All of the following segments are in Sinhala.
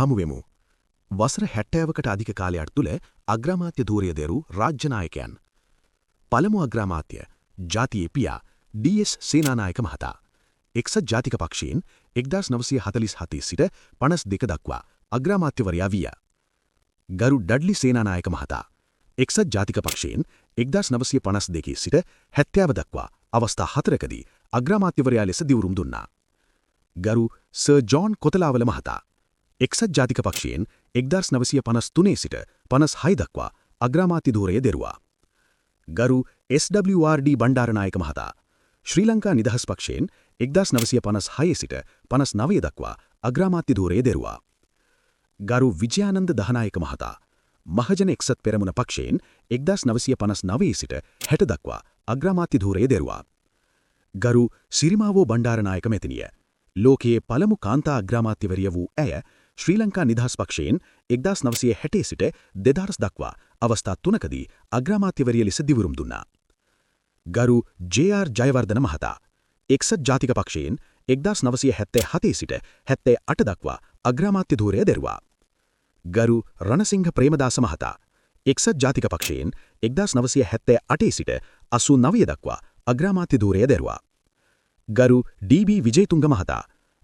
හමුවෙමු. වසර 70කට අධික කාලයක් තුළ අග්‍රාමාත්‍ය ධූරය දෙරු රාජ්‍ය නායකයන්. පළමු අග්‍රාමාත්‍ය ජාතියේ පියා ඩී.එස්. සේනානායක මහතා. එක්සත් ජාතික පක්ෂයෙන් 1947 සිට 52 දක්වා අග්‍රාමාත්‍යවරයා විය. ගරු ඩඩ්ලි සේනානායක මහතා. එක්සත් ජාතික පක්ෂයෙන් 1952 සිට 70 දක්වා අවස්ථා 4කදී අග්‍රාමාත්‍යවරයා ලෙස දිවුරුම් දුන්නා. ගරු සර් ජෝන් කොතලාවල මහතා. එක්සත් ජාතික පක්ෂයෙන් 1953 සිට 56 දක්වා අග්‍රාමාත්‍ය ධූරය දෙරුවා. ගරු එස්.ඩබ්ලිව්.ආර්.ඩී. බණ්ඩාරනායක මහතා. ශ්‍රී ලංකා නිදහස් පක්ෂයෙන් 1956 සිට 59 දක්වා අග්‍රාමාත්‍ය ධූරය දෙරුවා. ගරු විජයානන්ද දහනායක මහතා. මහජන එක්සත් පෙරමුණ පක්ෂයෙන් 1959 සිට 60 දක්වා අග්‍රාමාත්‍ය ධූරය දෙරුවා. ගරු සිරිමාවෝ බණ්ඩාරනායක මෙතිනිය. ලෝකයේ පළමු කාන්තා අග්‍රාමාත්‍යවරිය වූ ඇය ශ්‍රී ලංකා නිදහස් පක්ෂයෙන් 1960 සිට 2000 දක්වා අවස්ථා 3කදී අග්‍රාමාත්‍යවරිය ලෙස දිවුරුම් දුන්නා. ගරු ජේ.ආර්. ජයවර්ධන මහතා. එක්සත් ජාතික පක්ෂයෙන් 1977 සිට 78 දක්වා අග්‍රාමාත්‍ය ධූරය දෙරුවා. ගරු රණසිංහ ප්‍රේමදාස මහතා. එක්සත් ජාතික පක්ෂයෙන් 1978 සිට 89 දක්වා අග්‍රාමාත්‍ය ධූරය දෙරුවා. ගරු ඩී.බී. විජේතුංග මහතා.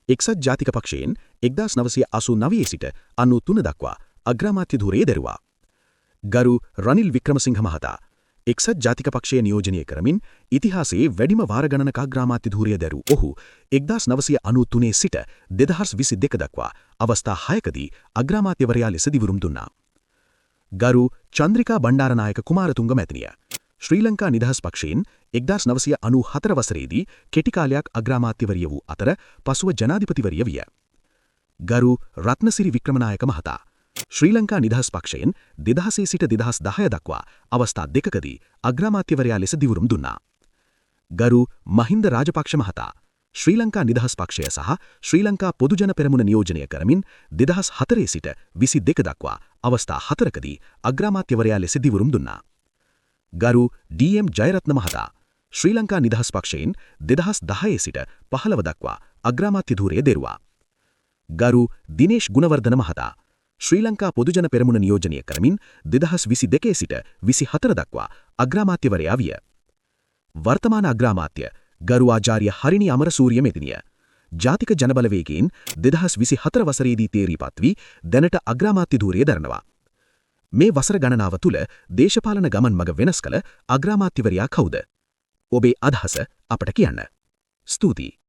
එක්සත් ජාතික පක්ෂයෙන් 1989 සිට 93 දක්වා අග්‍රාමාත්‍ය ධූරය දෙරුවා. ගරු රනිල් වික්‍රමසිංහ මහතා. එක්සත් ජාතික පක්ෂය නියෝජනය කරමින් ඉතිහාසයේ වැඩිම වාර ගණනක අග්‍රාමාත්‍ය ධූරය දැරූ ඔහු 1993 සිට 2022 දක්වා අවස්ථා 6කදී අග්‍රාමාත්‍යවරයා ලෙස දිවුරුම් දුන්නා. ගරු චන්ද්‍රිකා බණ්ඩාරනායක කුමාරතුංග මැතිනිය. ශ්‍රී ලංකා නිදහස් පක්ෂයෙන් 1994 වසරේදී කෙටි කාලයක් අග්‍රාමාත්‍යවරිය වූ අතර පසුව ජනාධිපතිවරිය විය. ගරු රත්නසිරි වික්‍රමනායක මහතා. ශ්‍රී ලංකා නිදහස් පක්ෂයෙන් 2000 සිට 2010 දක්වා අවස්ථා 2කදී අග්‍රාමාත්‍යවරයා ලෙස දිවුරුම් දුන්නා. ගරු මහින්ද රාජපක්ෂ මහතා. ශ්‍රී ලංකා නිදහස් පක්ෂය සහ ශ්‍රී ලංකා පොදුජන පෙරමුණ නියෝජනය කරමින් 2004 සිට 22 දක්වා අවස්ථා 4කදී අග්‍රාමාත්‍යවරයා ලෙස දිවුරුම් දුන්නා. ගරු ඩී.එම්. ජයරත්න මහතා. ශ්‍රී ලංකා නිදහස් පක්ෂයෙන් 2010 සිට 15 දක්වා අග්‍රාමාත්‍ය ධූරය දෙරුවා. ගරු දිනේෂ් ගුණවර්ධන මහතා. ශ්‍රී ලංකා පොදුජන පෙරමුණ නියෝජනය කරමින් 2022 සිට 24 දක්වා අග්‍රාමාත්‍යවරයා විය. වර්තමාන අග්‍රාමාත්‍ය ගරු ආචාර්ය හරිනි අමරසූරිය මෙතිනිය. ජාතික ජනබලවේගයෙන් 2024 වසරේදී තේරීපත් වී දැනට අග්‍රාමාත්‍ය ධූරය දරනවා. මේ වසර ගණනාව තුළ දේශපාලන ගමන් මඟ වෙනස් කළ අග්‍රාමාත්‍යවරයා කවුද? ඔබේ අදහස අපට කියන්න. ස්තුතියි.